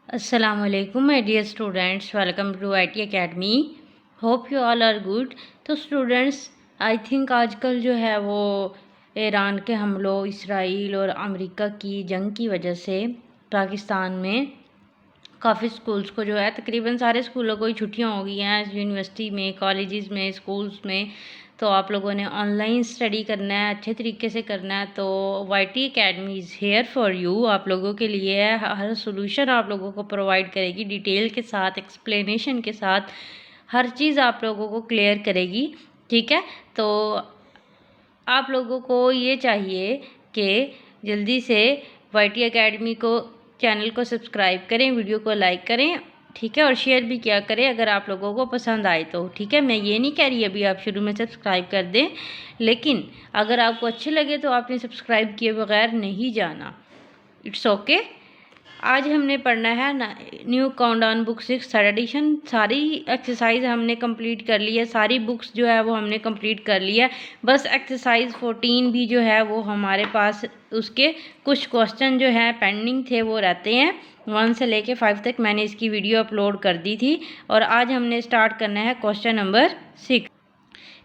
Assalamualaikum my dear students, welcome to IT Academy. Hope you all are good. तो students I think आजकल जो है वो Iran के हमलों, इसराइल और अमेरिका की जंग की वजह से पाकिस्तान में काफ़ी स्कूल्स को जो है तकरीबन सारे स्कूलों को ही छुट्टियां हो गई हैं, यूनिवर्सिटी में, कॉलेजेस में, स्कूल्स में। तो आप लोगों ने ऑनलाइन स्टडी करना है, अच्छे तरीके से करना है, तो YT academy is here for you, आप लोगों के लिए है। हर सोल्यूशन आप लोगों को प्रोवाइड करेगी, डिटेल के साथ, एक्सप्लेनेशन के साथ, हर चीज़ आप लोगों को क्लियर करेगी। ठीक है, तो आप लोगों को ये चाहिए कि जल्दी से वाईटी अकेडमी को चैनल को सब्सक्राइब करें, वीडियो को लाइक करें, ठीक है, और शेयर भी किया करें अगर आप लोगों को पसंद आए तो। ठीक है, मैं ये नहीं कह रही अभी आप शुरू में सब्सक्राइब कर दें, लेकिन अगर आपको अच्छे लगे तो आपने सब्सक्राइब किए बगैर नहीं जाना। It's okay. आज हमने पढ़ना है new countdown book 6 third edition. सारी एक्सरसाइज हमने कंप्लीट कर ली है, सारी बुक्स जो है वो हमने कंप्लीट कर ली है। बस एक्सरसाइज 14 भी जो है वो हमारे पास उसके कुछ क्वेश्चन जो है पेंडिंग थे वो रहते हैं। 1 से लेके 5 तक मैंने इसकी वीडियो अपलोड कर दी थी और आज हमने स्टार्ट करना है क्वेश्चन नंबर 6।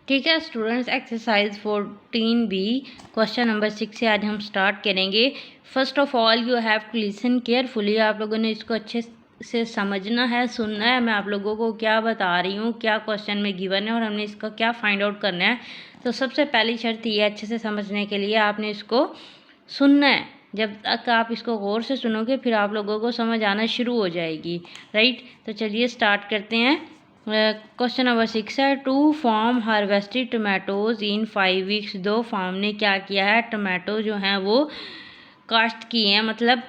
ठीक है students, exercise 14 B question number 6 से आज हम स्टार्ट करेंगे। First of all you have to listen carefully. आप लोगों ने इसको अच्छे से समझना है, सुनना है, मैं आप लोगों को क्या बता रही हूँ, क्या क्वेश्चन में गिवन है और हमने इसका क्या फाइंड आउट करना है। तो सबसे पहली शर्त ये अच्छे से समझने के लिए आपने इसको सुनना है। जब तक आप इसको गौर से सुनोगे फिर आप लोगों को समझ आना शुरू हो जाएगी। राइट, तो चलिए स्टार्ट करते हैं। क्वेश्चन नंबर 6 है, two farm harvested tomatoes in 5 weeks. 2 farm ने क्या किया है, टमाटो जो हैं वो काश्त किए हैं, मतलब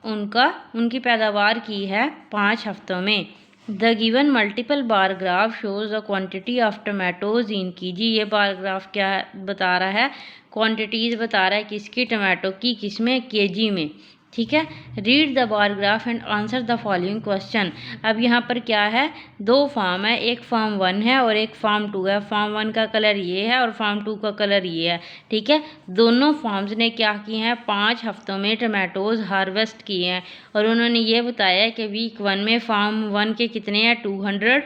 उनकी पैदावार की है 5 हफ्तों में। The given multiple bar graph shows the quantity of tomatoes in KG. ये बार ग्राफ क्या बता रहा है, क्वांटिटीज़ बता रहा है किसकी, टमाटो की, किसमें, केजी में। ठीक है, read the bar graph and answer the following question. अब यहाँ पर क्या है, 2 फार्म है, एक फार्म 1 है और एक फार्म 2 है। फार्म 1 का कलर ये है और फार्म 2 का कलर ये है। ठीक है, दोनों फार्म्स ने क्या किए हैं, 5 हफ्तों में टमाटोज हार्वेस्ट किए हैं और उन्होंने ये बताया कि वीक 1 में फार्म 1 के कितने हैं, 200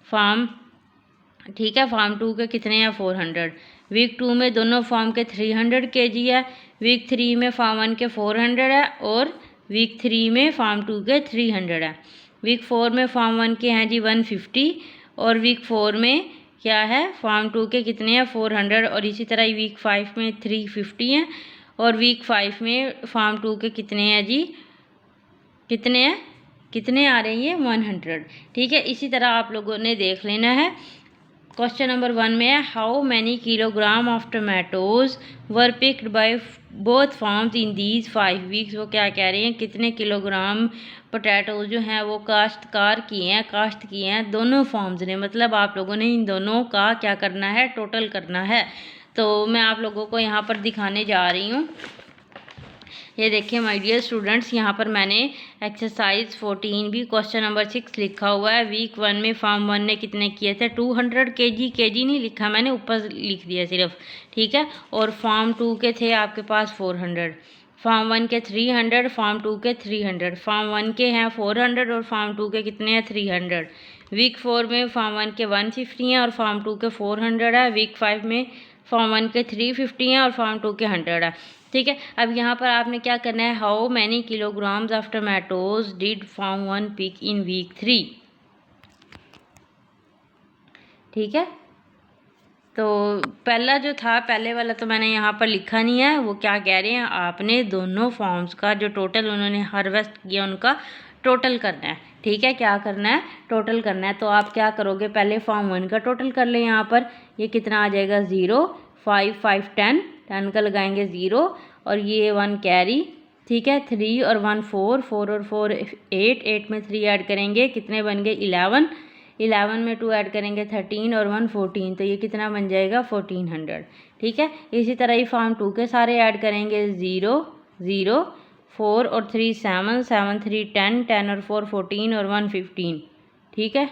फार्म, ठीक है, फार्म 2 के कितने हैं, 400। वीक 2 में दोनों फार्म के 300 केजी है, वीक 3 में फार्म 1 के 400 है और वीक 3 में फार्म 2 के 300 है। वीक 4 में फार्म 1 के हैं जी 150 और वीक 4 में क्या है, फार्म 2 के कितने हैं, 400 और इसी तरह वीक 5 में 350 हैं और वीक 5 में फार्म 2 के कितने हैं जी, कितने हैं, कितने आ रहे हैं ये, 100। ठीक है, इसी तरह आप लोगों ने देख लेना है। क्वेश्चन नंबर 1 में है, how many kilogram of tomatoes were picked by both farms in these 5 weeks. वो क्या कह रहे हैं, कितने किलोग्राम पोटैटोज जो हैं वो काश्त किए हैं दोनों फार्म्स ने, मतलब आप लोगों ने इन दोनों का क्या करना है, टोटल करना है। तो मैं आप लोगों को यहाँ पर दिखाने जा रही हूँ। ये देखिए माय डियर स्टूडेंट्स, यहाँ पर मैंने एक्सरसाइज 14 भी क्वेश्चन नंबर 6 लिखा हुआ है। वीक 1 में फार्म 1 ने कितने किए थे, 200 केजी नहीं लिखा मैंने, ऊपर लिख दिया सिर्फ। ठीक है, और फार्म 2 के थे आपके पास 400, फार्म 1 के 300, फार्म 2 के 300, फार्म 1 के हैं 400 और फार्म 2 के कितने हैं, 300। वीक 4 में फार्म 1 के 150 हैं और फार्म 2 के 400 है। वीक 5 में फार्म 1 के 350 हैं और फार्म 2 के 100 है। ठीक है, अब यहाँ पर आपने क्या करना है, how many kilograms of tomatoes did farm 1 pick in week 3। ठीक है, तो पहला जो था, पहले वाला तो मैंने यहाँ पर लिखा नहीं है, वो क्या कह रहे हैं, आपने दोनों फॉर्म्स का जो टोटल उन्होंने हार्वेस्ट किया उनका टोटल करना है। ठीक है, क्या करना है, टोटल करना है। तो आप क्या करोगे, पहले फार्म 1 का टोटल कर लें। यहाँ पर ये कितना आ जाएगा, 0, 5, 5, 10, 10 का लगाएंगे 0 और ये 1 कैरी। ठीक है, 3 और 1 4, 4 और 4 8, 8 में 3 ऐड करेंगे, कितने बन गए, 11, 11 में 2 ऐड करेंगे 13 और 1 14, तो ये कितना बन जाएगा, 1400। ठीक है, इसी तरह ही फार्म 2 के सारे ऐड करेंगे, 0 0, 4 और 3 7, 7 3 10, 10 और 4 14 और 1 15। ठीक है,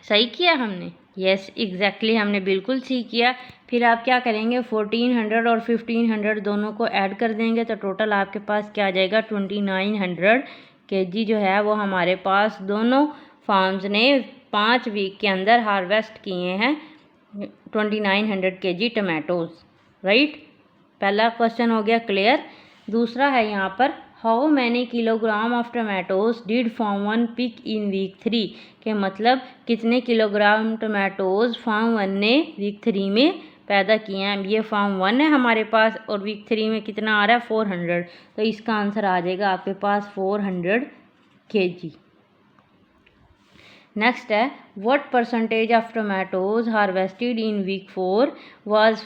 सही किया हमने, यस एग्जैक्टली हमने बिल्कुल सी किया। फिर आप क्या करेंगे, 1400 और 1500 दोनों को ऐड कर देंगे तो टोटल आपके पास क्या आ जाएगा, 2900 kg जो है वो हमारे पास दोनों फार्म्स ने 5 वीक के अंदर हार्वेस्ट किए हैं 2900 kg टमाटोज़, राइट। पहला क्वेश्चन हो गया क्लियर। दूसरा है यहाँ पर, how many kilogram of tomatoes did farm 1 pick in week 3, के मतलब कितने किलोग्राम टमाटोज फार्म 1 ने वीक 3 में पैदा किए हैं। ये फार्म 1 है हमारे पास और वीक 3 में कितना आ रहा है, 400, तो इसका आंसर आ जाएगा आपके पास 400 kg। नेक्स्ट है, what percentage of tomatoes harvested in week 4 was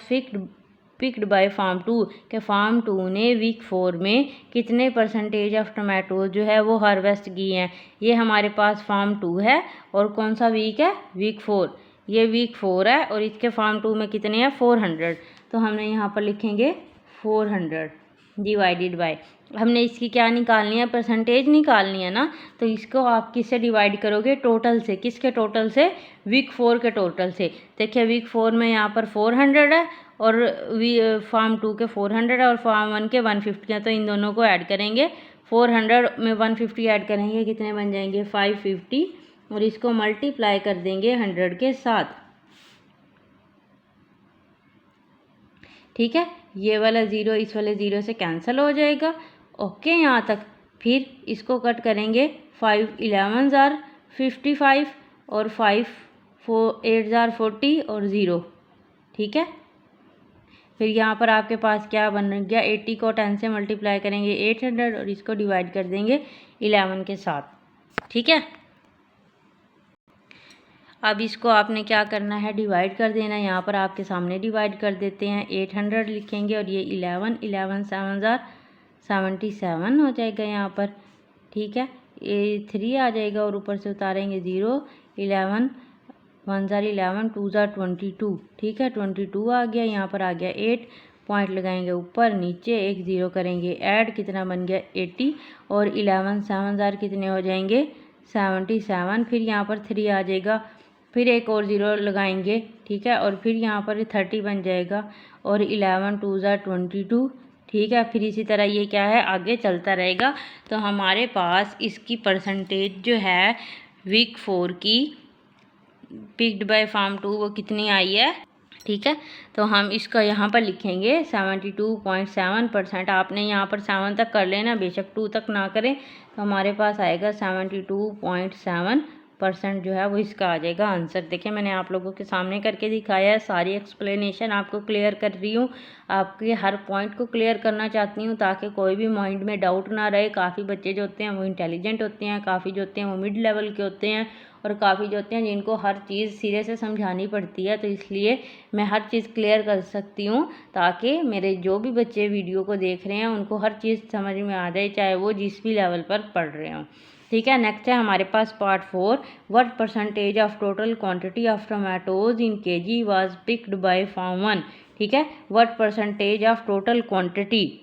picked by farm 2, के फार्म 2 ने वीक 4 में कितने परसेंटेज ऑफ टमाटोज जो है वो हार्वेस्ट किए हैं। ये हमारे पास फार्म 2 है और कौन सा वीक है, वीक 4। ये वीक 4 है और इसके फार्म 2 में कितने हैं, 400, तो हमने यहाँ पर लिखेंगे 400 डिवाइडेड बाय, हमने इसकी क्या निकालनी है, परसेंटेज निकालनी है ना, तो इसको आप किससे डिवाइड करोगे, टोटल से। किसके टोटल से, वीक 4 के टोटल से। देखिए वीक 4 में यहाँ पर 400 है और फार्म 2 के 400 है और फार्म 1 के 150 है, तो इन दोनों को ऐड करेंगे। 400 में 150 ऐड करेंगे, कितने बन जाएंगे, 550, और इसको मल्टीप्लाई कर देंगे 100 के साथ। ठीक है, ये वाला 0 इस वाले 0 से कैंसिल हो जाएगा। ओके यहाँ तक। फिर इसको कट करेंगे, 5 11 जार 55 और 5 8 जार 40 और 0। ठीक है, फिर यहाँ पर आपके पास क्या बन गया, 80 को 10 से मल्टीप्लाई करेंगे 800 और इसको डिवाइड कर देंगे 11 के साथ। ठीक है, अब इसको आपने क्या करना है, डिवाइड कर देना है। यहाँ पर आपके सामने डिवाइड कर देते हैं, 800 लिखेंगे और ये 11 7 जार 77 हो जाएगा यहाँ पर। ठीक है, ये 3 आ जाएगा और ऊपर से उतारेंगे 0, 11 1 जार 11 2 जार 22। ठीक है, 22 आ गया, यहाँ पर आ गया 8, पॉइंट लगाएंगे ऊपर नीचे, एक 0 करेंगे ऐड, कितना बन गया 80, और 11 7 जार कितने हो जाएंगे 77। फिर यहाँ पर 3 आ जाएगा, फिर एक और 0 लगाएंगे। ठीक है, और फिर यहाँ पर 30 बन जाएगा और 11 2 जार 22। ठीक है, फिर इसी तरह ये क्या है, आगे चलता रहेगा। तो हमारे पास इसकी परसेंटेज जो है वीक 4 की पिक्ड बाय फार्म 2 वो कितनी आई है। ठीक है, तो हम इसका यहाँ पर लिखेंगे 72.7%। आपने यहाँ पर 7 तक कर लेना, बेशक 2 तक ना करें, तो हमारे पास आएगा 72.7% जो है वो इसका आ जाएगा आंसर। देखिए मैंने आप लोगों के सामने करके दिखाया है, सारी एक्सप्लेनेशन आपको क्लियर कर रही हूँ, आपके हर पॉइंट को क्लियर करना चाहती हूँ ताकि कोई भी माइंड में डाउट ना रहे। काफ़ी बच्चे जो होते हैं वो इंटेलिजेंट होते हैं, काफ़ी जो होते हैं वो मिड लेवल के होते हैं, और काफ़ी जो होते हैं जिनको हर चीज़ सिरे से समझानी पड़ती है, तो इसलिए मैं हर चीज़ क्लियर कर सकती हूँ ताकि मेरे जो भी बच्चे वीडियो को देख रहे हैं उनको हर चीज़ समझ में आ जाए, चाहे वो जिस भी लेवल पर पढ़ रहे हों। ठीक है, नेक्स्ट है हमारे पास part 4, what percentage of total quantity of tomatoes in KG was picked by farm 1। ठीक है, what percentage of total quantity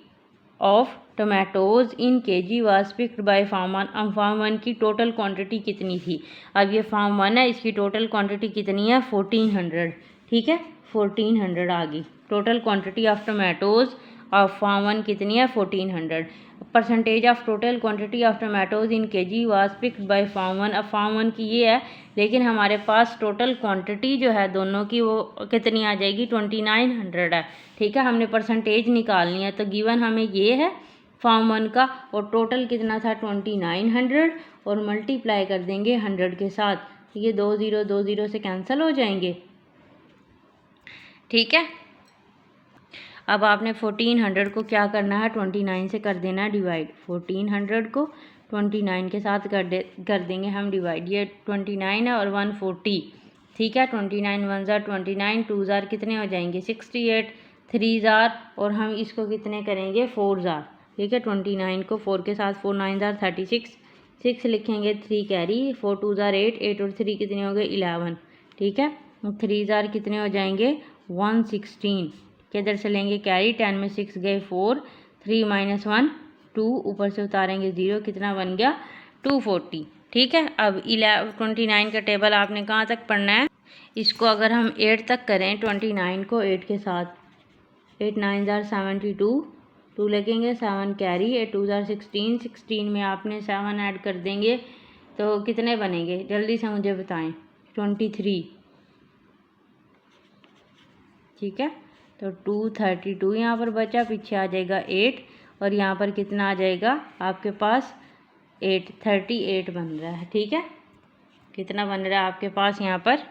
of tomatoes in KG was picked by farm 1। अब फार्म 1 की टोटल क्वांटिटी कितनी थी, अब ये फार्म 1 है, इसकी टोटल क्वांटिटी कितनी है, 1400। ठीक है, 1400 आ गई total quantity of tomatoes of farm 1 कितनी है, 1400। Percentage of total quantity of tomatoes in KG was picked by farm 1। अब फार्म 1 की ये है, लेकिन हमारे पास टोटल क्वांटिटी जो है दोनों की वो कितनी आ जाएगी, 2900 है। ठीक है, हमने परसेंटेज निकालनी है, तो गिवन हमें ये है फार्म 1 का, और टोटल कितना था 2900, और मल्टीप्लाई कर देंगे 100 के साथ, तो ये 2 0 से कैंसिल हो जाएंगे। ठीक है, अब आपने 1400 को क्या करना है, 29 से कर देना है डिवाइड। 1400 को 29 के साथ कर देंगे हम डिवाइड। ये 29 है और 140। ठीक है, 29 1 जार 29, 2 जार कितने हो जाएंगे 68, 3 जार, और हम इसको कितने करेंगे 4 जार। ठीक है, 29 को 4 के साथ 4 9 जार 36, 6 लिखेंगे, 3 कैरी, 4 2 जार 8, 8 और 3 कितने हो गए 11। ठीक है, 3 जार कितने हो जाएंगे 116, किधर से लेंगे कैरी, 10 में 6 गए 4, 3 - 1 2, ऊपर से उतारेंगे 0, कितना बन गया 240। ठीक है, अब 29 का टेबल आपने कहाँ तक पढ़ना है, इसको अगर हम 8 तक करें, 29 को 8 के साथ, 8 9 जार 72, 2 लगेंगे, 7 कैरी, 8 2 जार 16, 16 में आपने 7 ऐड कर देंगे तो कितने बनेंगे, जल्दी से मुझे बताएं। 23, ठीक है। तो 232 यहाँ पर बचा, पीछे आ जाएगा 8 और यहाँ पर कितना आ जाएगा आपके पास 8, 38 बन रहा है, ठीक है। कितना बन रहा है आपके पास यहाँ पर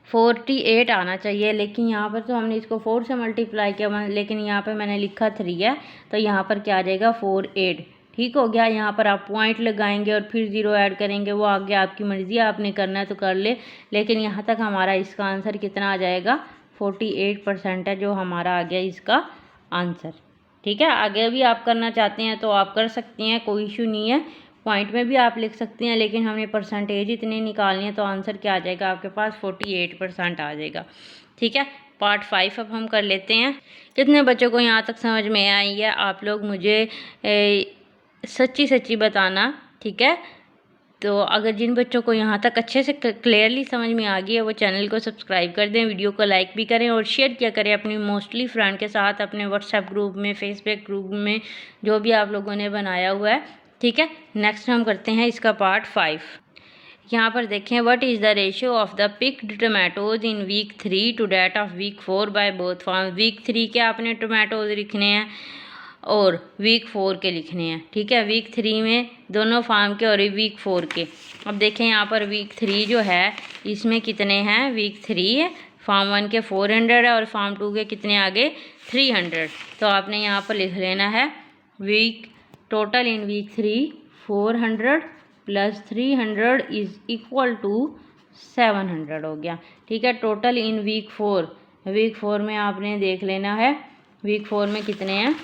48 आना चाहिए, लेकिन यहाँ पर तो हमने इसको 4 से मल्टीप्लाई किया, लेकिन यहाँ पर मैंने लिखा 3 है, तो यहाँ पर क्या आ जाएगा 48, ठीक हो गया। यहाँ पर आप पॉइंट लगाएंगे और फिर 0 ऐड करेंगे, वो आगे आपकी मर्ज़ी, आपने करना है तो कर ले, लेकिन यहाँ तक हमारा इसका आंसर कितना आ जाएगा 48% है जो हमारा आ गया इसका आंसर, ठीक है। आगे भी आप करना चाहते हैं तो आप कर सकती हैं, कोई इशू नहीं है, पॉइंट में भी आप लिख सकती हैं, लेकिन हमने परसेंटेज इतनी निकालनी है तो आंसर क्या आ जाएगा आपके पास 48% आ जाएगा, ठीक है। पार्ट 5 अब हम कर लेते हैं। कितने बच्चों को यहाँ तक समझ में आई है, आप लोग मुझे सच्ची सच्ची बताना, ठीक है। तो अगर जिन बच्चों को यहाँ तक अच्छे से क्लियरली समझ में आ गई है वो चैनल को सब्सक्राइब कर दें, वीडियो को लाइक भी करें और शेयर किया करें अपनी मोस्टली फ्रेंड के साथ, अपने व्हाट्सएप ग्रुप में, फेसबुक ग्रुप में, जो भी आप लोगों ने बनाया हुआ है, ठीक है। नेक्स्ट हम करते हैं इसका पार्ट 5। यहाँ पर देखें, what is the ratio of the picked tomatoes in week 3 to that of week 4 by both farm. Week 3 के आपने टोमेटोज लिखने हैं और वीक 4 के लिखने हैं, ठीक है। वीक 3 में दोनों फार्म के और वीक 4 के। अब देखें यहाँ पर वीक 3 जो है इसमें कितने हैं, वीक 3 है, फार्म 1 के 400 है और फार्म 2 के कितने आगे 300। तो आपने यहाँ पर लिख लेना है week total in week 3 400 plus 300 is equal to 700 हो गया, ठीक है। टोटल इन वीक 4, वीक 4 में आपने देख लेना है वीक 4 में कितने हैं।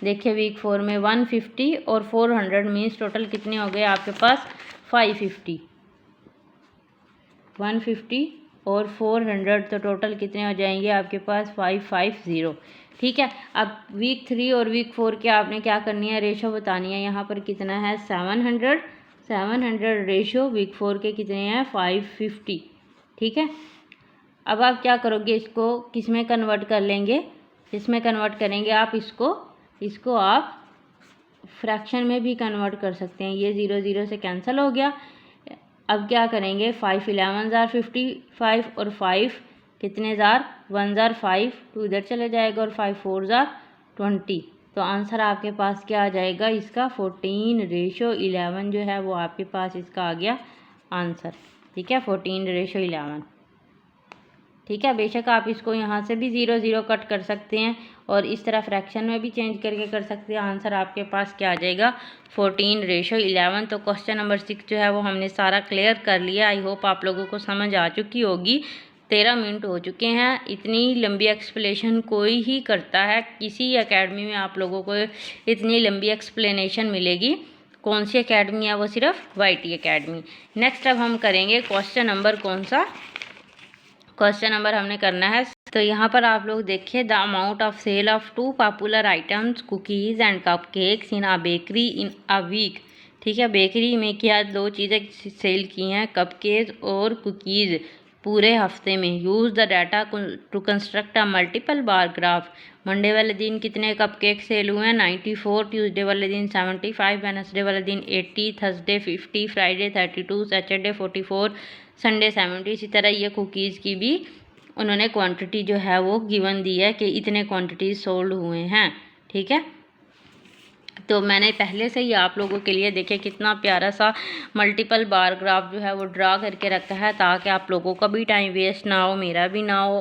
देखिए वीक 4 में 150 और 400 मीन्स टोटल कितने हो गए आपके पास 550, 150 और 400 तो टोटल कितने हो जाएंगे आपके पास 550, ठीक है। अब वीक 3 और वीक 4 के आपने क्या करनी है, रेशो बतानी है। यहाँ पर कितना है 700 रेशो वीक 4 के कितने हैं 550, ठीक है। अब आप क्या करोगे, इसको किस में कन्वर्ट कर लेंगे, इसमें कन्वर्ट करेंगे आप, इसको आप फ्रैक्शन में भी कन्वर्ट कर सकते हैं। ये 0 0 से कैंसिल हो गया। अब क्या करेंगे 5 11 जार 55 और 5 कितने जार 1 जार 5, तो इधर चले जाएगा और 5 4 जार 20। तो आंसर आपके पास क्या आ जाएगा इसका 14:11 जो है वो आपके पास इसका आ गया आंसर, ठीक है। 14:11, ठीक है। बेशक आप इसको यहाँ से भी 0 0 कट कर सकते हैं और इस तरह फ्रैक्शन में भी चेंज करके कर सकते हैं। आंसर आपके पास क्या आ जाएगा 14:11। तो क्वेश्चन नंबर 6 जो है वो हमने सारा क्लियर कर लिया। आई होप आप लोगों को समझ आ चुकी होगी। 13 मिनट हो चुके हैं। इतनी लंबी एक्सप्लेनेशन कोई ही करता है, किसी एकेडमी में आप लोगों को इतनी लंबी एक्सप्लेनेशन मिलेगी। कौन सी एकेडमी है वो, सिर्फ YT एकेडमी। नेक्स्ट अब हम करेंगे क्वेश्चन नंबर कौन सा, क्वेश्चन नंबर हमने करना है। तो यहाँ पर आप लोग देखिए, the amount of sale of 2 popular items cookies and cup cakes in a bakery in a week, ठीक है। बेकरी में क्या 2 चीज़ें सेल की हैं, कप केक और कुकीज़, पूरे हफ्ते में। Use the data to construct a multiple bar graph. Monday वाले दिन कितने कप केक सेल हुए हैं 94, ट्यूसडे वाले दिन 75, वेडनेसडे वाले दिन 80, थर्सडे 50, फ्राइडे 32, सैटरडे 44, संडे 70। इसी तरह ये कुकीज़ की भी उन्होंने क्वांटिटी जो है वो गिवन दी है कि इतने क्वांटिटीज सोल्ड हुए हैं, ठीक है। तो मैंने पहले से ही आप लोगों के लिए देखिए कितना प्यारा सा मल्टीपल बार ग्राफ जो है वो ड्रा करके रखा है, ताकि आप लोगों का भी टाइम वेस्ट ना हो, मेरा भी ना हो,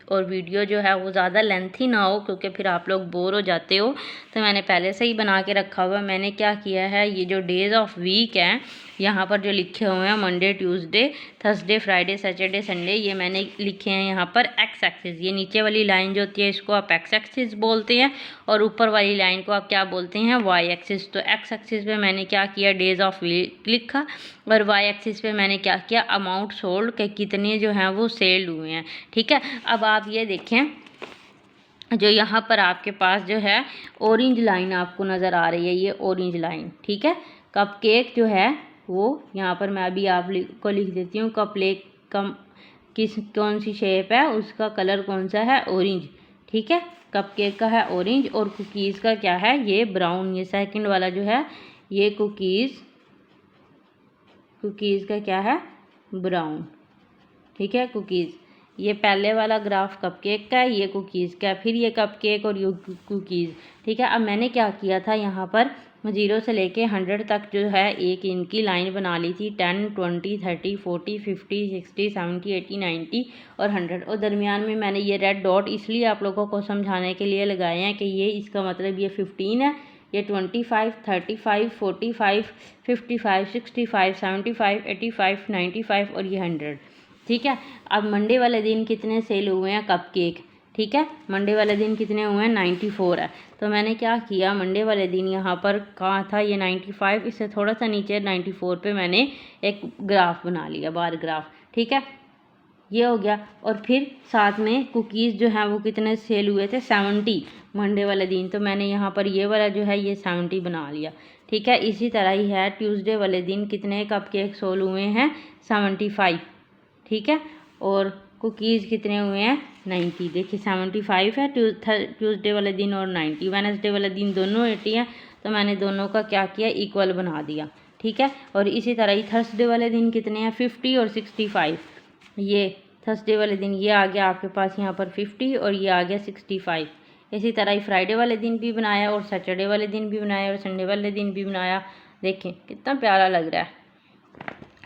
और वीडियो जो है वो ज़्यादा लेंथी ना हो, क्योंकि फिर आप लोग बोर हो जाते हो। तो मैंने पहले से ही बना के रखा हुआ है। मैंने क्या किया है, ये जो डेज़ ऑफ वीक हैं यहाँ पर जो लिखे हुए हैं Monday, Tuesday, Thursday, Friday, Saturday, Sunday, ये मैंने लिखे हैं यहाँ पर एक्स एक्सिस। ये नीचे वाली लाइन जो होती है इसको आप एक्स एक्सिस बोलते हैं और ऊपर वाली लाइन को आप क्या बोलते हैं वाई एक्सिस। तो एक्स एक्सिस पे मैंने क्या किया, डेज ऑफ वीक लिखा, और वाई एक्सिस पे मैंने क्या किया, अमाउंट सोल्ड के कितने जो हैं वो सेल्ड हुए हैं, ठीक है। अब आप ये देखें, जो यहाँ पर आपके पास जो है ऑरेंज लाइन आपको नज़र आ रही है, ये ऑरेंज लाइन, ठीक है। कप केक जो है वो यहाँ पर मैं अभी आप को लिख देती हूँ। कपकेक कौन सी शेप है, उसका कलर कौन सा है, ऑरेंज। ठीक है, कपकेक का है ऑरेंज और कुकीज़ का क्या है, ये ब्राउन। ये सेकंड वाला जो है ये कुकीज़ का क्या है, ब्राउन। ठीक है, कुकीज़। ये पहले वाला ग्राफ कपकेक का है, ये कुकीज़ का है, फिर ये कपकेक और ये कुकीज़। ठीक है, अब मैंने क्या किया था, यहाँ पर 0 से लेके 100 तक जो है एक इनकी लाइन बना ली थी। 10, 20, 30, 40, 50, 60, 70, 80, 90 और 100। और दरमियान में मैंने ये रेड डॉट इसलिए आप लोगों को समझाने के लिए लगाए हैं कि ये इसका मतलब ये 15 है, ये 25, 35, 45, 55, 65, 75, 85, 95 और ये 100। ठीक है, अब मंडे वाले दिन कितने सेल हुए हैं कपकेक। ठीक है, मंडे वाले दिन कितने हुए हैं, 94 है। तो मैंने क्या किया, मंडे वाले दिन यहाँ पर कहाँ था, ये 95, इससे थोड़ा सा नीचे 94 पे मैंने एक ग्राफ बना लिया, बार ग्राफ। ठीक है, ये हो गया। और फिर साथ में कुकीज़ जो हैं वो कितने सेल हुए थे, 70 मंडे वाले दिन। तो मैंने यहाँ पर ये वाला जो है ये 70 बना लिया। ठीक है, इसी तरह ही है ट्यूसडे वाले दिन कितने कपकेक सोल हुए हैं, 75। ठीक है, और कुकीज़ कितने हुए हैं, 90। देखिए 75 है ट्यूसडे वाले दिन और 90 वेडनेसडे वाले दिन, दोनों 80 हैं। तो मैंने दोनों का क्या किया, इक्वल बना दिया। ठीक है, और इसी तरह ही थर्सडे वाले दिन कितने हैं, 50 और 65। ये थर्सडे वाले दिन ये आ गया आपके पास यहाँ पर 50 और ये आ गया 65। इसी तरह ही फ्राइडे वाले दिन भी बनाया और सैटरडे वाले दिन भी बनाया और संडे वाले दिन भी बनाया। देखें कितना प्यारा लग रहा है,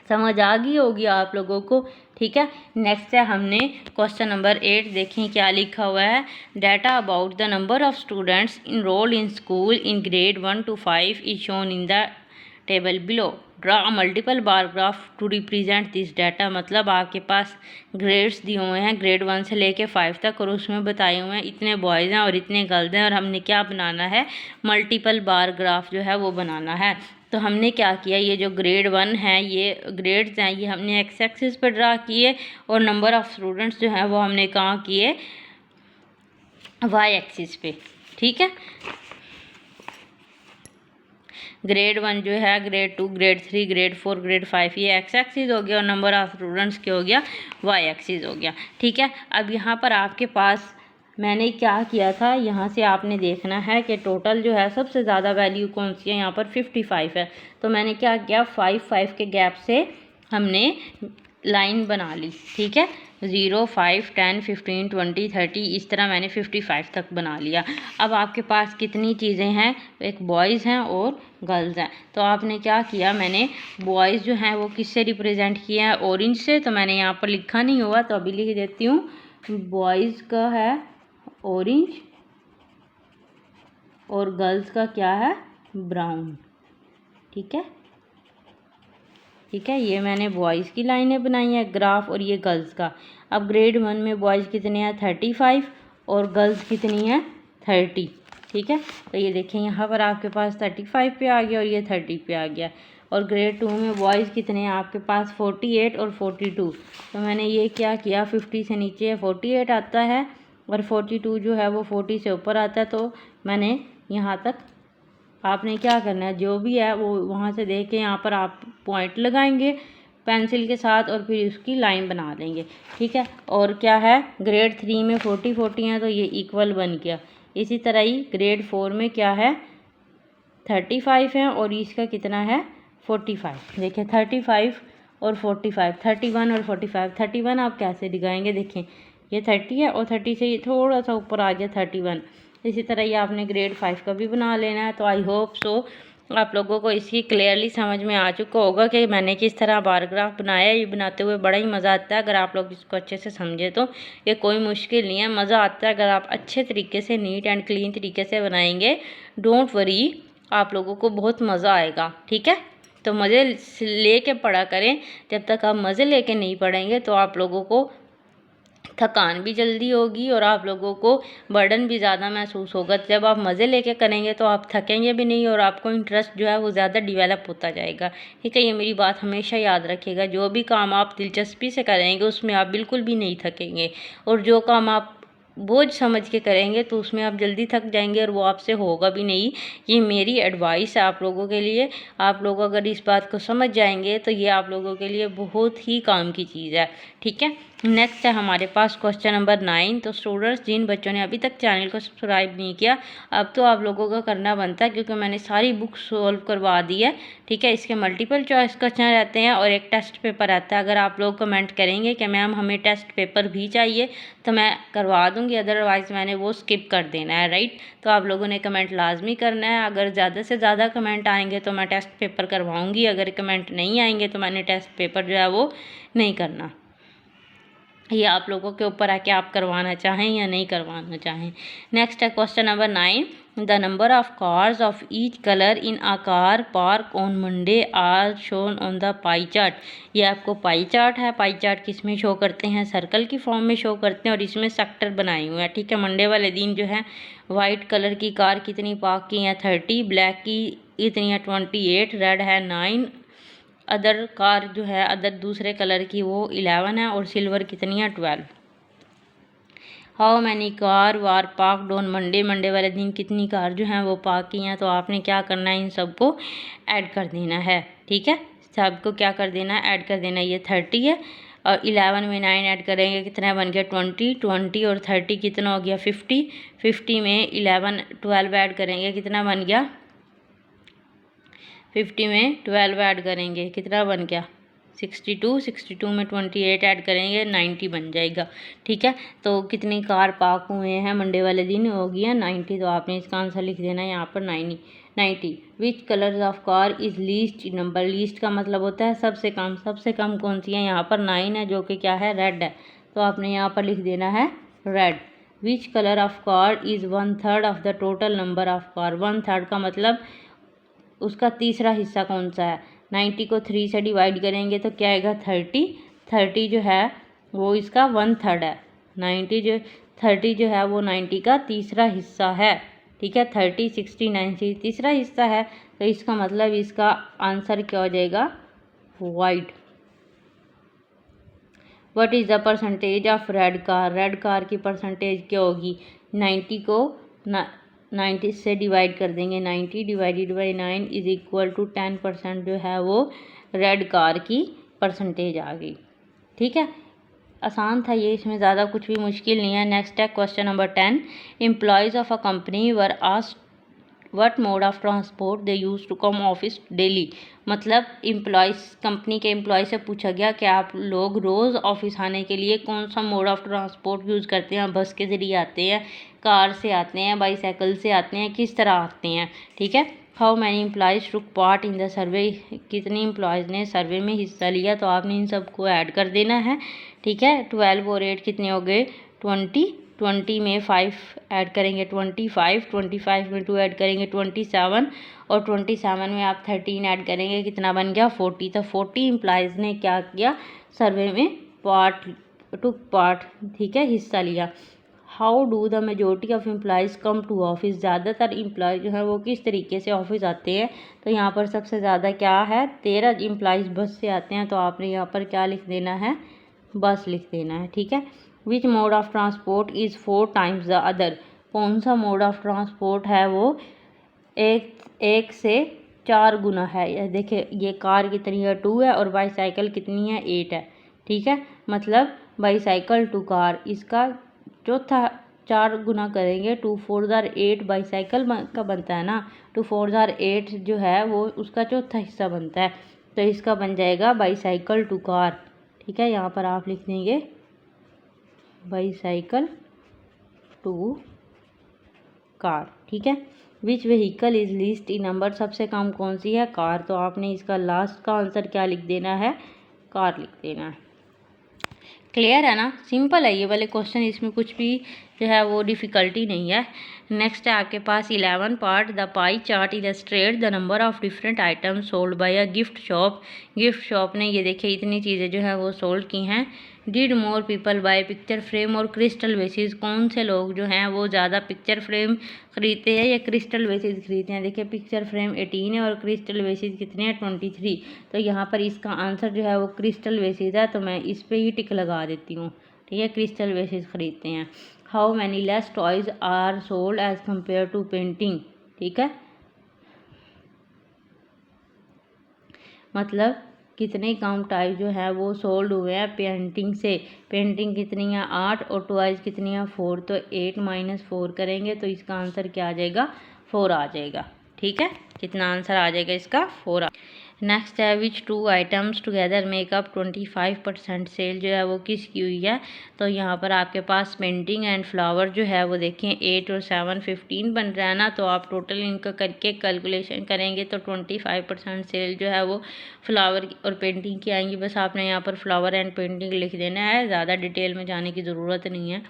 समझ आ गई होगी आप लोगों को। ठीक है, नेक्स्ट है हमने क्वेश्चन नंबर 8। देखें क्या लिखा हुआ है, data about the number of students enrolled in school in grade 1 to 5 is shown in the table below. Draw a multiple bar graph to represent this data. मतलब आपके पास ग्रेड्स दिए हुए हैं ग्रेड 1 से लेके 5 तक और उसमें बताए हुए हैं इतने बॉयज़ हैं और इतने गर्ल्स हैं और हमने क्या बनाना है, मल्टीपल बार ग्राफ जो है वो बनाना है। तो हमने क्या किया, ये जो ग्रेड 1 है ये ग्रेड्स हैं, ये हमने एक्स एक्सिस पर ड्रा किए और नंबर ऑफ़ स्टूडेंट्स जो हैं वो हमने कहाँ किए, वाई एक्सिस पे। ठीक है, ग्रेड 1 जो है, ग्रेड 2, ग्रेड 3, ग्रेड 4, ग्रेड 5 ये एक्स एक्सिस हो गया और नंबर ऑफ़ स्टूडेंट्स क्या हो गया, वाई एक्सिस हो गया। ठीक है, अब यहाँ पर आपके पास मैंने क्या किया था, यहाँ से आपने देखना है कि टोटल जो है सबसे ज़्यादा वैल्यू कौन सी है, यहाँ पर 55 है। तो मैंने क्या किया, 5 के गैप से हमने लाइन बना ली। ठीक है, 0, 5, 10, 15, 20, 30 इस तरह मैंने 55 तक बना लिया। अब आपके पास कितनी चीज़ें हैं, एक बॉयज़ हैं और गर्ल्स हैं। तो आपने क्या किया, मैंने बॉयज़ जो हैं वो किससे रिप्रेजेंट किए हैं, ऑरेंज से। तो मैंने यहाँ पर लिखा नहीं हुआ तो अभी लिख देती हूँ, बॉयज़ का है ऑरेंज और गर्ल्स का क्या है, ब्राउन। ठीक है, ठीक है, ये मैंने बॉयज़ की लाइनें बनाई हैं ग्राफ और ये गर्ल्स का। अब ग्रेड 1 में बॉयज़ कितने हैं, 35 और गर्ल्स कितनी हैं, 30। ठीक है, तो ये देखें यहाँ पर आपके पास 35 पे आ गया और ये 30 पे आ गया। और ग्रेड 2 में बॉयज़ कितने हैं आपके पास, 48 और 42। तो मैंने ये क्या किया, 50 से नीचे 48 आता है और 42 जो है वो 40 से ऊपर आता है। तो मैंने यहाँ तक, आपने क्या करना है, जो भी है वो वहाँ से देख के यहाँ पर आप पॉइंट लगाएंगे पेंसिल के साथ और फिर उसकी लाइन बना देंगे। ठीक है, और क्या है, ग्रेड 3 में 40 हैं तो ये इक्वल बन गया। इसी तरह ही ग्रेड 4 में क्या है, 35 है और इसका कितना है, 45। देखिए 35 और 45, 31 और 45। 31 आप कैसे दिखाएंगे, देखें ये 30 है और 30 से ये थोड़ा सा ऊपर आ गया 31। इसी तरह ये आपने ग्रेड 5 का भी बना लेना है। तो आई होप सो आप लोगों को इसकी क्लियरली समझ में आ चुका होगा कि मैंने किस तरह बार ग्राफ बनाया। ये बनाते हुए बड़ा ही मज़ा आता है अगर आप लोग इसको अच्छे से समझे तो। ये कोई मुश्किल नहीं है, मज़ा आता है अगर आप अच्छे तरीके से नीट एंड क्लीन तरीके से बनाएंगे। डोंट वरी, आप लोगों को बहुत मज़ा आएगा। ठीक है, तो मज़े ले के पढ़ा करें। जब तक आप मज़े लेके नहीं पढ़ेंगे तो आप लोगों को थकान भी जल्दी होगी और आप लोगों को बर्डन भी ज़्यादा महसूस होगा। जब आप मज़े लेके करेंगे तो आप थकेंगे भी नहीं और आपको इंटरेस्ट जो है वो ज़्यादा डेवलप होता जाएगा। ठीक है, ये मेरी बात हमेशा याद रखिएगा। जो भी काम आप दिलचस्पी से करेंगे उसमें आप बिल्कुल भी नहीं थकेंगे और जो काम आप बोझ समझ के करेंगे तो उसमें आप जल्दी थक जाएंगे और वो आपसे होगा भी नहीं। ये मेरी एडवाइस है आप लोगों के लिए। आप लोग अगर इस बात को समझ जाएंगे तो ये आप लोगों के लिए बहुत ही काम की चीज़ है। ठीक है, नेक्स्ट है हमारे पास क्वेश्चन नंबर 9। तो स्टूडेंट्स, जिन बच्चों ने अभी तक चैनल को सब्सक्राइब नहीं किया, अब तो आप लोगों का करना बनता है, क्योंकि मैंने सारी बुक सॉल्व करवा दी है। ठीक है, इसके मल्टीपल चॉइस क्वेश्चन रहते हैं और एक टेस्ट पेपर रहता है। अगर आप लोग कमेंट करेंगे कि मैम हमें टेस्ट पेपर भी चाहिए तो मैं करवा दूंगी, अदरवाइज़ मैंने वो स्किप कर देना है। राइट, तो आप लोगों ने कमेंट लाजमी करना है। अगर ज़्यादा से ज़्यादा कमेंट आएंगे तो मैं टेस्ट पेपर करवाऊंगी, अगर कमेंट नहीं आएंगे तो मैंने टेस्ट पेपर जो है वो नहीं करना। ये आप लोगों के ऊपर है कि आप करवाना चाहें या नहीं करवाना चाहें। नेक्स्ट है question number 9। The number of cars of each colour in a car park on Monday are shown on the pie chart. ये आपको पाई चार्ट है। पाई चार्ट किस में शो करते हैं? सर्कल की फॉर्म में शो करते हैं और इसमें सेक्टर बनाए हुए हैं। ठीक है, मंडे वाले दिन जो है वाइट कलर की कार कितनी पार्क की हैं? 30, ब्लैक की इतनी है 28, रेड है 9, अदर कार जो है अदर दूसरे कलर की वो 11 है और सिल्वर कितनी है 12। How many car war parked on Monday. Monday वाले दिन कितनी कार जो हैं वो पार्क की हैं? तो आपने क्या करना है, इन सबको ऐड कर देना है। ठीक है, सबको क्या कर देना है, ऐड कर देना है। ये 30 है और 11 में 9 ऐड करेंगे कितना बन गया 20, 20 और 30 कितना हो गया 50, 50 में 11 12 ऐड करेंगे कितना बन गया 50 में 12 ऐड करेंगे कितना बन गया 62, 62 में 28 ऐड करेंगे 90 बन जाएगा। ठीक है, तो कितनी कार पार्क हुए हैं मंडे वाले दिन? हो गया 90। तो आपने इसका आंसर लिख देना है यहाँ पर 90। Which colours of car is least number. Least का मतलब होता है सबसे कम। सबसे कम कौन सी है? यहाँ पर 9 है, जो कि क्या है, रेड है। तो आपने यहाँ पर लिख देना है red. Which colour of car is 1/3 of the total number of car. 1/3 का मतलब उसका तीसरा हिस्सा कौन सा है? 90 को 3 से डिवाइड करेंगे तो क्या आएगा 30। 30 जो है वो इसका 1/3 है। 30 जो है वो 90 का तीसरा हिस्सा है। ठीक है, 30, 60, 90 तीसरा हिस्सा है, तो इसका मतलब इसका आंसर क्या हो जाएगा, white. What is the percentage of red car. Red car की परसेंटेज क्या होगी? 90 को 90 से डिवाइड कर देंगे। 90 divided by 9 is equal to 10% जो है वो रेड कार की परसेंटेज आ गई। ठीक है, आसान था ये, इसमें ज़्यादा कुछ भी मुश्किल नहीं है। नेक्स्ट है question number 10। Employees of a company were asked what mode of transport they use to come office daily. मतलब एम्प्लॉयज़, कंपनी के एम्प्लॉय से पूछा गया कि आप लोग रोज़ ऑफिस आने के लिए कौन सा मोड ऑफ ट्रांसपोर्ट यूज़ करते हैं? बस के ज़रिए आते हैं, कार से आते हैं, बाईसाइकिल से आते हैं, किस तरह आते हैं? ठीक है, how many employees took part in the survey. कितने एम्प्लॉयज़ ने सर्वे में हिस्सा लिया? तो आपने इन सबको ऐड कर देना है। ठीक है, 12 और 8 कितने हो गए 20, 20 में 5 ऐड करेंगे 25, 25 में 2 ऐड करेंगे 27 और 27 में आप 13 ऐड करेंगे कितना बन गया 40। तो 40 एम्प्लॉयज़ ने क्या किया, सर्वे में टुक पार्ट, ठीक है, हिस्सा लिया। How do the majority of employees come to office. ज़्यादातर एम्प्लॉय जो है वो किस तरीके से ऑफिस आते हैं? तो यहाँ पर सबसे ज़्यादा क्या है, 13 एम्प्लॉयज़ बस से आते हैं। तो आपने यहाँ पर क्या लिख देना है, बस लिख देना है। ठीक है, which mode of transport is 4 times the other. कौन सा मोड ऑफ ट्रांसपोर्ट है वो एक से 4 गुना है। ये देखिए, ये कार कितनी है 2 है और बाईसाइकिल कितनी है 8 है। ठीक है, मतलब बाईसाइकिल टू कार, इसका चौथा 4 गुना करेंगे 2 4 ज़ार 8 बाईसाइकिल का बनता है ना, 2 4 ज़ार 8 जो है वो उसका चौथा हिस्सा बनता है। तो इसका बन जाएगा बाईसाइकिल टू कार। ठीक है, यहाँ पर आप लिख देंगे बाईसाइकिल टू कार। ठीक है, which vehicle is least in number. सबसे कम कौन सी है, कार। तो आपने इसका लास्ट का आंसर क्या लिख देना है, कार लिख देना है। क्लियर है ना, सिंपल है ये वाले क्वेश्चन, इसमें कुछ भी जो है वो डिफ़िकल्टी नहीं है। नेक्स्ट है आपके पास 11 part. The pie chart illustrate the number of different items sold by a gift shop. Gift shop ने ये देखिए इतनी चीज़ें जो है वो सोल्ड की हैं। Did more people buy picture frame और क्रिस्टल वेसेस। कौन से लोग जो हैं वो ज़्यादा पिक्चर फ्रेम खरीदते हैं या क्रिस्टल वेसेस खरीदते हैं? देखिए, पिक्चर फ्रेम 18 है और क्रिस्टल वेसेस कितने हैं 23। तो यहाँ पर इसका आंसर जो है वो क्रिस्टल वेसेस है, तो मैं इस पर ही टिक लगा देती हूँ। ठीक है, क्रिस्टल वेसेस खरीदते हैं। How many less toys are sold as compare to painting. ठीक है, मतलब कितने कम टाइप जो है वो सोल्ड हुए हैं पेंटिंग से। पेंटिंग कितनी है 8 और टॉयज कितनी है 4, तो 8 माइनस 4 करेंगे तो इसका आंसर क्या आ जाएगा 4 आ जाएगा। ठीक है, कितना आंसर आ जाएगा इसका 4 नेक्स्ट है विच 2 आइटम्स टुगेदर मेकअप 25% सेल जो है वो किसकी हुई है। तो यहाँ पर आपके पास पेंटिंग एंड फ्लावर जो है वो देखें 8 और 7 15 बन रहा है ना, तो आप टोटल इनका करके कैलकुलेशन करेंगे तो 25% सेल जो है वो फ्लावर और पेंटिंग की आएंगी। बस आपने यहाँ पर फ्लावर एंड पेंटिंग लिख देना है, ज़्यादा डिटेल में जाने की ज़रूरत नहीं है।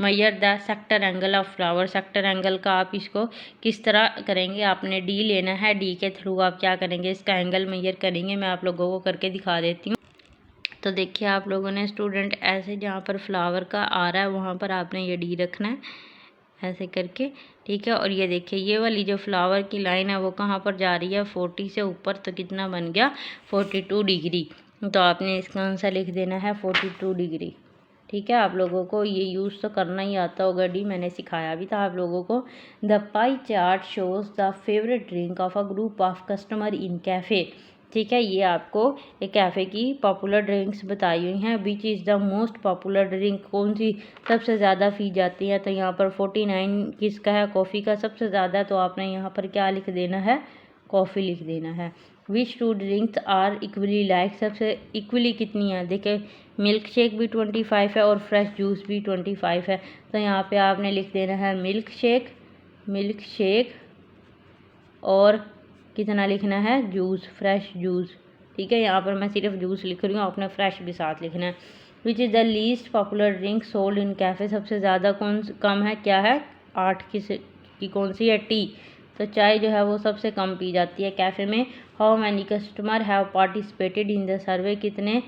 Measure the sector angle of flower, sector angle का आप इसको किस तरह करेंगे, आपने डी लेना है, डी के थ्रू आप क्या करेंगे इसका एंगल मेजर करेंगे। मैं आप लोगों को करके दिखा देती हूँ। तो देखिए आप लोगों ने स्टूडेंट ऐसे जहाँ पर फ्लावर का आ रहा है वहाँ पर आपने ये डी रखना है ऐसे करके। ठीक है, और ये देखिए ये वाली जो फ्लावर की लाइन है वो कहाँ पर जा रही है 40 से ऊपर, तो कितना बन गया 42 डिग्री। तो आपने इसका आंसर लिख देना है 42 डिग्री। ठीक है, आप लोगों को ये यूज़ तो करना ही आता होगा, डी मैंने सिखाया भी था आप लोगों को। The pie chart shows the favourite drink of a group of customer in cafe. ठीक है, ये आपको एक कैफ़े की पॉपुलर ड्रिंक्स बताई हुई हैं। Which is the most popular drink, कौन सी सबसे ज़्यादा पी जाती है। तो यहाँ पर 49 किसका है, कॉफ़ी का सबसे ज़्यादा, तो आपने यहाँ पर क्या लिख देना है कॉफ़ी लिख देना है। विच 2 ड्रिंक्स आर इक्वली लाइक, सबसे इक्वली कितनी है। देखिए मिल्क शेक भी 25 है और फ्रेश जूस भी 25 है, तो यहाँ पे आपने लिख देना है मिल्क शेक और कितना लिखना है जूस, फ्रेश जूस। ठीक है, यहाँ पर मैं सिर्फ जूस लिख रही हूँ, आपने फ्रेश भी साथ लिखना है। Which is the least popular drink sold in cafe, सबसे ज़्यादा कौन कम है क्या है 8 की कौन सी है टी, तो चाय जो है वो सबसे कम पी जाती है कैफ़े में। How many customer have participated in the survey, कितने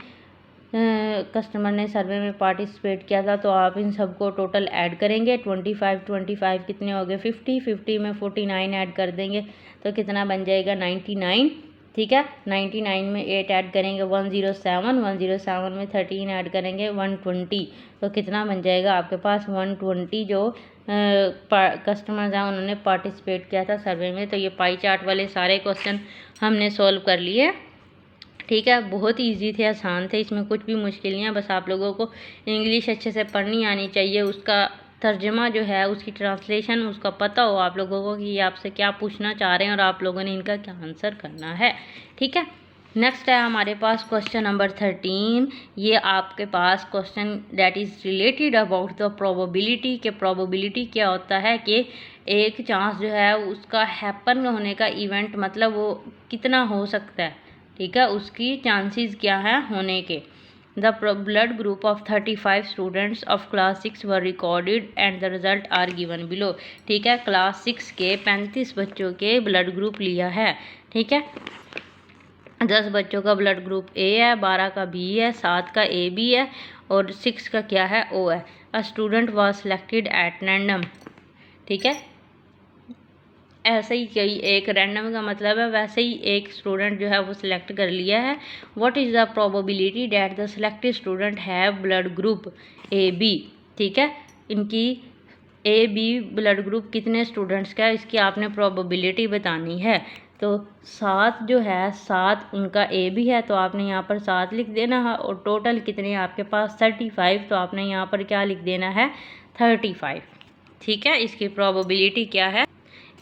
कस्टमर ने सर्वे में पार्टिसिपेट किया था। तो आप इन सबको टोटल ऐड करेंगे 25 कितने हो गए 50 में 49 ऐड कर देंगे तो कितना बन जाएगा 99। ठीक है, 99 में 8 ऐड करेंगे 107 में 13 ऐड करेंगे 120, तो कितना बन जाएगा आपके पास 120 जो कस्टमर्स हैं उन्होंने पार्टिसिपेट किया था सर्वे में। तो ये पाई चार्ट वाले सारे क्वेश्चन हमने सॉल्व कर लिए। ठीक है, बहुत इजी थे, आसान थे, इसमें कुछ भी मुश्किल नहीं है। बस आप लोगों को इंग्लिश अच्छे से पढ़नी आनी चाहिए, उसका तर्जमा जो है उसकी ट्रांसलेशन उसका पता हो आप लोगों को कि ये आपसे क्या पूछना चाह रहे हैं और आप लोगों ने इनका क्या आंसर करना है। ठीक है, नेक्स्ट है हमारे पास क्वेश्चन नंबर 13। ये आपके पास question that is related about the probability के प्रोबेबिलिटी क्या होता है कि एक चांस जो है उसका हैपन होने का इवेंट मतलब वो कितना हो सकता है। ठीक है, उसकी चांसेस क्या है होने के। The blood group of 35 students of class 6 were recorded and the result are given below. ठीक है, क्लास 6 के 35 बच्चों के ब्लड ग्रुप लिया है। ठीक है, 10 बच्चों का ब्लड ग्रुप ए है, 12 का बी है, 7 का ए बी है और 6 का क्या है ओ है। A student was selected at random. ठीक है, ऐसे ही कई एक रैंडम का मतलब है वैसे ही एक स्टूडेंट जो है वो सिलेक्ट कर लिया है। What is the probability that the selected student have blood group A B. ठीक है, इनकी ए बी ब्लड ग्रुप कितने स्टूडेंट्स का है इसकी आपने प्रोबेबिलिटी बतानी है। तो 7 जो है 7 उनका ए बी है, तो आपने यहाँ पर 7 लिख देना है और टोटल कितने आपके पास 35, तो आपने यहाँ पर क्या लिख देना है 35। ठीक है, इसकी प्रोबेबिलिटी क्या है,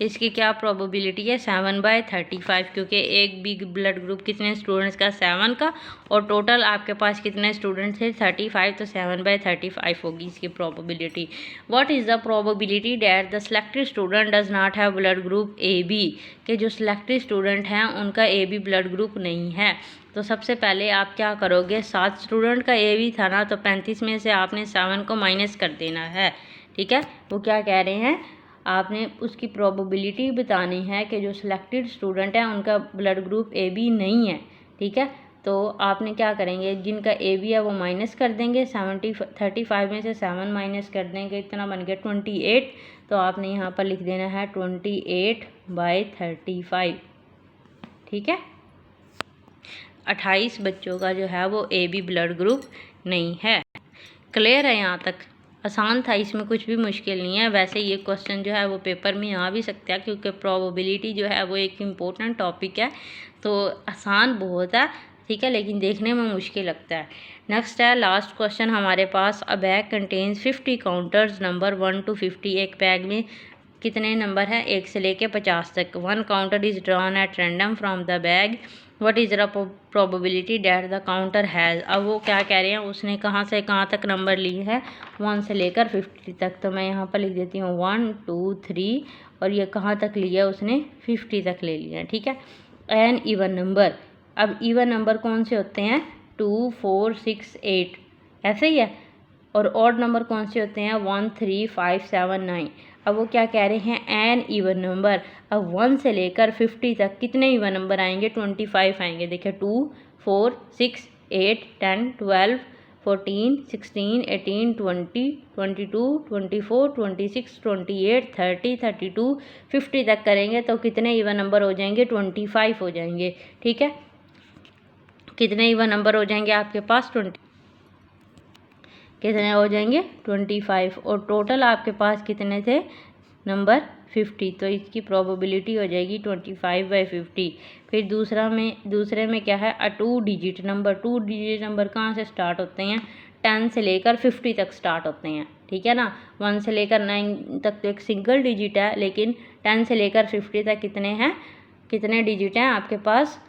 इसकी क्या प्रोबेबिलिटी है 7/35, क्योंकि एक बिग ब्लड ग्रुप कितने स्टूडेंट्स का 7 का और टोटल आपके पास कितने स्टूडेंट्स थे 35, तो 7/35 होगी इसकी probability. What is the probability that the selected student does not have blood group A B, के जो सिलेक्टेड स्टूडेंट हैं उनका ए बी ब्लड ग्रुप नहीं है। तो सबसे पहले आप क्या करोगे, 7 स्टूडेंट का ए बी था ना, तो 35 में से आपने 7 को माइनस कर देना है। ठीक है, वो क्या कह रहे हैं आपने उसकी प्रोबेबिलिटी बतानी है कि जो सिलेक्टेड स्टूडेंट है उनका ब्लड ग्रुप ए बी नहीं है। ठीक है, तो आपने क्या करेंगे जिनका ए बी है वो माइनस कर देंगे 35 में से 7 माइनस कर देंगे, इतना बन गया 28, तो आपने यहाँ पर लिख देना है 28/35। ठीक है, 28 बच्चों का जो है वो ए बी ब्लड ग्रुप नहीं है। क्लियर है यहाँ तक। आसान था, इसमें कुछ भी मुश्किल नहीं है। वैसे ये क्वेश्चन जो है वो पेपर में आ भी सकता है, क्योंकि प्रोबेबिलिटी जो है वो एक इम्पोर्टेंट टॉपिक है, तो आसान बहुत है, ठीक है, लेकिन देखने में मुश्किल लगता है। नेक्स्ट है लास्ट क्वेश्चन हमारे पास, a bag contains 50 counters number 1 to 50। एक बैग में कितने नंबर हैं 1 से लेके 50 तक। 1 counter is drawn at random from the bag, what is the probability that the counter has. अब वो क्या कह रहे हैं, उसने कहाँ से कहाँ तक नंबर लिए हैं 1 से लेकर 50 तक। तो मैं यहाँ पर लिख देती हूँ 1 2 3, और ये कहाँ तक लिया उसने 50 तक ले लिया, ठीक है। एन इवन नंबर, अब इवन नंबर कौन से होते हैं 2 4 6 8, ऐसे ही है। और ऑड नंबर कौन से होते हैं 1 3 5 7 9। अब वो क्या कह रहे हैं एन इवन नंबर। अब 1 से लेकर 50 तक कितने इवन नंबर आएंगे 25 आएंगे। देखिए 2 4 6 8 10 12 14 16 18 20 22 24 26 28 30 32 50 तक करेंगे तो कितने इवन नंबर हो जाएंगे 25 हो जाएंगे, ठीक है। कितने इवन नंबर हो जाएंगे आपके पास 20, कितने हो जाएंगे 25, और टोटल आपके पास कितने थे नंबर 50, तो इसकी प्रोबेबिलिटी हो जाएगी 25/50। फिर दूसरे में क्या है, 2 डिजिट नंबर। 2 डिजिट नंबर कहाँ से स्टार्ट होते हैं 10 से लेकर 50 तक स्टार्ट होते हैं, ठीक है ना। 1 से लेकर 9 तक तो एक सिंगल डिजिट है, लेकिन 10 से लेकर 50 तक कितने डिजिट हैं आपके पास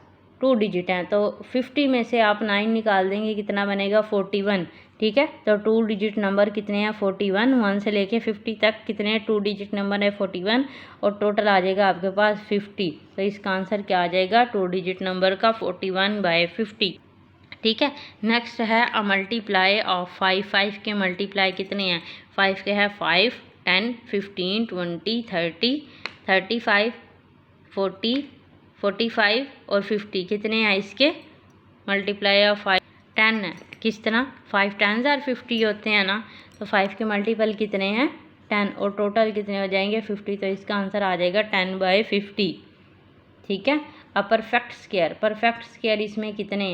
2 डिजिट हैं। तो 50 में से आप 9 निकाल देंगे, कितना बनेगा 41, ठीक है। तो 2 डिजिट नंबर कितने हैं 41। 1 से लेके 50 तक कितने 2 डिजिट नंबर है 41, और टोटल आ जाएगा आपके पास 50। तो इसका आंसर क्या आ जाएगा 2 डिजिट नंबर का 41/50, ठीक है। नेक्स्ट है अ मल्टीप्लाई ऑफ 5। 5 के मल्टीप्लाई कितने हैं 5 के हैं 5 10 15 20 30 35 40 45 और 50। कितने हैं इसके मल्टीप्लाई ऑफ 5 10 है। किस तरह 5 10 और 50 होते हैं ना, तो 5 के मल्टीपल कितने हैं 10, और टोटल कितने हो जाएंगे 50। तो इसका आंसर आ जाएगा 10/50, ठीक है। अब परफेक्ट स्क्वायर इसमें कितने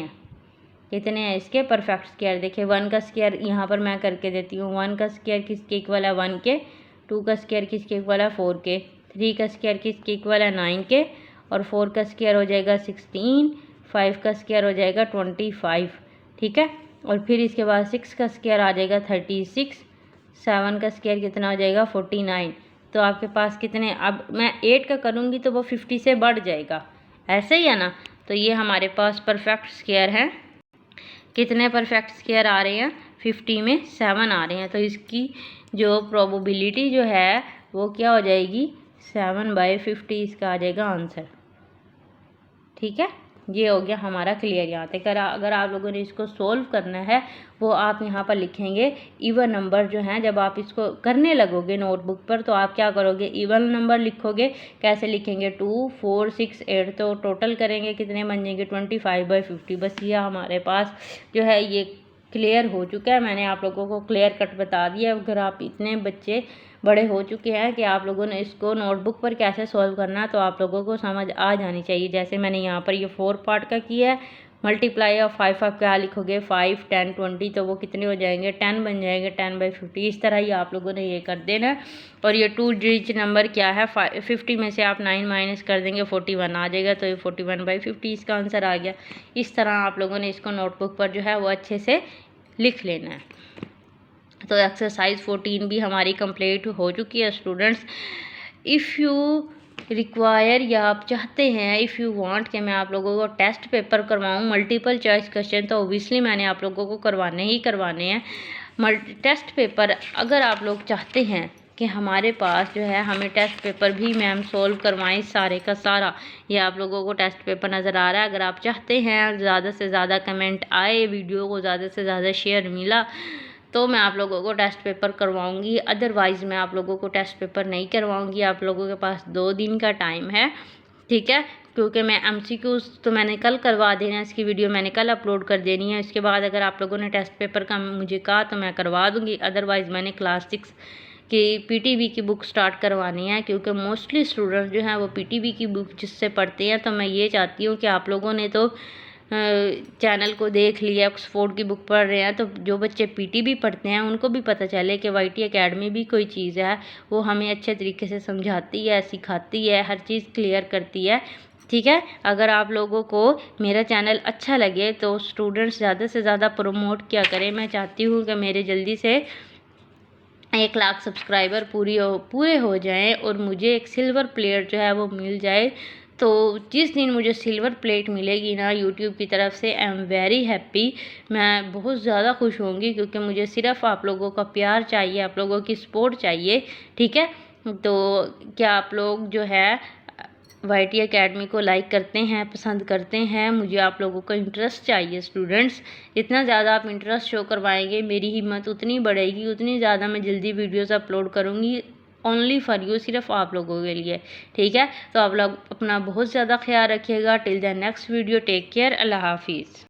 हैं इसके परफेक्ट स्क्वायर। देखिए 1 का स्क्वायर यहाँ पर मैं करके देती हूँ। 1 का स्क्वायर किसके इक्वल है 1 के, 2 का स्क्वायर किसके इक्वल है 4 के, 3 का स्क्वायर किसके इक्वल है 9 के, और 4 का स्क्वायर हो जाएगा 16, 5 का स्क्वायर हो जाएगा 25, ठीक है। और फिर इसके बाद 6 का स्क्वायर आ जाएगा 36, 7 का स्क्वायर कितना हो जाएगा 49। तो आपके पास कितने, अब मैं 8 का करूँगी तो वो 50 से बढ़ जाएगा, ऐसे ही है ना। तो ये हमारे पास परफेक्ट स्क्वायर है। कितने परफेक्ट स्क्वायर आ रहे हैं 50 में 7 आ रहे हैं। तो इसकी जो प्रोबेबिलिटी जो है वो क्या हो जाएगी 7/50, इसका आ जाएगा आंसर, ठीक है। ये हो गया हमारा क्लियर। यहाँ तक अगर आप लोगों ने इसको सोल्व करना है वो आप यहाँ पर लिखेंगे इवन नंबर जो हैं। जब आप इसको करने लगोगे नोटबुक पर तो आप क्या करोगे इवन नंबर लिखोगे। कैसे लिखेंगे 2 4 6 8, तो टोटल करेंगे कितने बन जाएंगे 25/50। बस ये हमारे पास जो है ये क्लियर हो चुका है। मैंने आप लोगों को क्लियर कट बता दिया। अगर आप इतने बच्चे बड़े हो चुके हैं कि आप लोगों ने इसको नोटबुक पर कैसे सॉल्व करना है तो आप लोगों को समझ आ जानी चाहिए। जैसे मैंने यहाँ पर ये 4 पार्ट का किया है। मल्टीप्लाई ऑफ 5 आप क्या लिखोगे 5 10 20, तो वो कितने हो जाएंगे 10 बन जाएंगे 10/50। इस तरह ही आप लोगों ने ये कर देना। और ये 2 डिजिट नंबर क्या है 50 में से आप 9 माइनस कर देंगे 41 आ जाएगा। तो ये 41/50 इसका आंसर आ गया। इस तरह आप लोगों ने इसको नोटबुक पर जो है वो अच्छे से लिख लेना है। तो एक्सरसाइज 14 भी हमारी कंप्लीट हो चुकी है स्टूडेंट्स। इफ़ यू रिक्वायर, या आप चाहते हैं इफ़ यू वांट कि मैं आप लोगों को टेस्ट पेपर करवाऊँ मल्टीपल चॉइस क्वेश्चन, तो ओबियसली मैंने आप लोगों को करवाने हैं टेस्ट पेपर। अगर आप लोग चाहते हैं कि हमारे पास जो है हमें टेस्ट पेपर भी मैम सोल्व करवाएं सारे का सारा, ये आप लोगों को टेस्ट पेपर नज़र आ रहा है। अगर आप चाहते हैं ज़्यादा से ज़्यादा कमेंट आए, वीडियो को ज़्यादा से ज़्यादा शेयर मिला, तो मैं आप लोगों को टेस्ट पेपर करवाऊंगी। अदरवाइज़ मैं आप लोगों को टेस्ट पेपर नहीं करवाऊंगी। आप लोगों के पास 2 दिन का टाइम है, ठीक है। क्योंकि मैं MCQs तो मैंने कल करवा देना है, इसकी वीडियो मैंने कल अपलोड कर देनी है। इसके बाद अगर आप लोगों ने टेस्ट पेपर का मुझे कहा तो मैं करवा दूँगी। अदरवाइज़ मैंने क्लास 6 की PTB की बुक स्टार्ट करवानी है, क्योंकि मोस्टली स्टूडेंट्स जो हैं वो PTB की बुक जिससे पढ़ते हैं। तो मैं ये चाहती हूँ कि आप लोगों ने तो चैनल को देख लिया, ऑक्सफोर्ड की बुक पढ़ रहे हैं, तो जो बच्चे पीटी भी पढ़ते हैं उनको भी पता चले कि वाईटी एकेडमी भी कोई चीज़ है, वो हमें अच्छे तरीके से समझाती है, सिखाती है, हर चीज़ क्लियर करती है। ठीक है, अगर आप लोगों को मेरा चैनल अच्छा लगे तो स्टूडेंट्स ज़्यादा से ज़्यादा प्रमोट किया करें। मैं चाहती हूँ कि मेरे जल्दी से 1 लाख सब्सक्राइबर पूरे हो जाएं और मुझे एक सिल्वर प्लेट जो है वो मिल जाए। तो जिस दिन मुझे सिल्वर प्लेट मिलेगी ना यूट्यूब की तरफ से, आई एम वेरी हैप्पी। मैं बहुत ज़्यादा खुश होंगी, क्योंकि मुझे सिर्फ आप लोगों का प्यार चाहिए, आप लोगों की सपोर्ट चाहिए। ठीक है, तो क्या आप लोग जो है वाईटी एकेडमी को लाइक करते हैं, पसंद करते हैं? मुझे आप लोगों का इंटरेस्ट चाहिए स्टूडेंट्स। जितना ज़्यादा आप इंटरेस्ट शो करवाएंगे मेरी हिम्मत उतनी बढ़ेगी, उतनी ज़्यादा मैं जल्दी वीडियोस अपलोड करूँगी ओनली फॉर यू, सिर्फ आप लोगों के लिए। ठीक है, तो आप लोग अपना बहुत ज़्यादा ख्याल रखिएगा। Till the next video, take care, अल्लाह हाफिज़।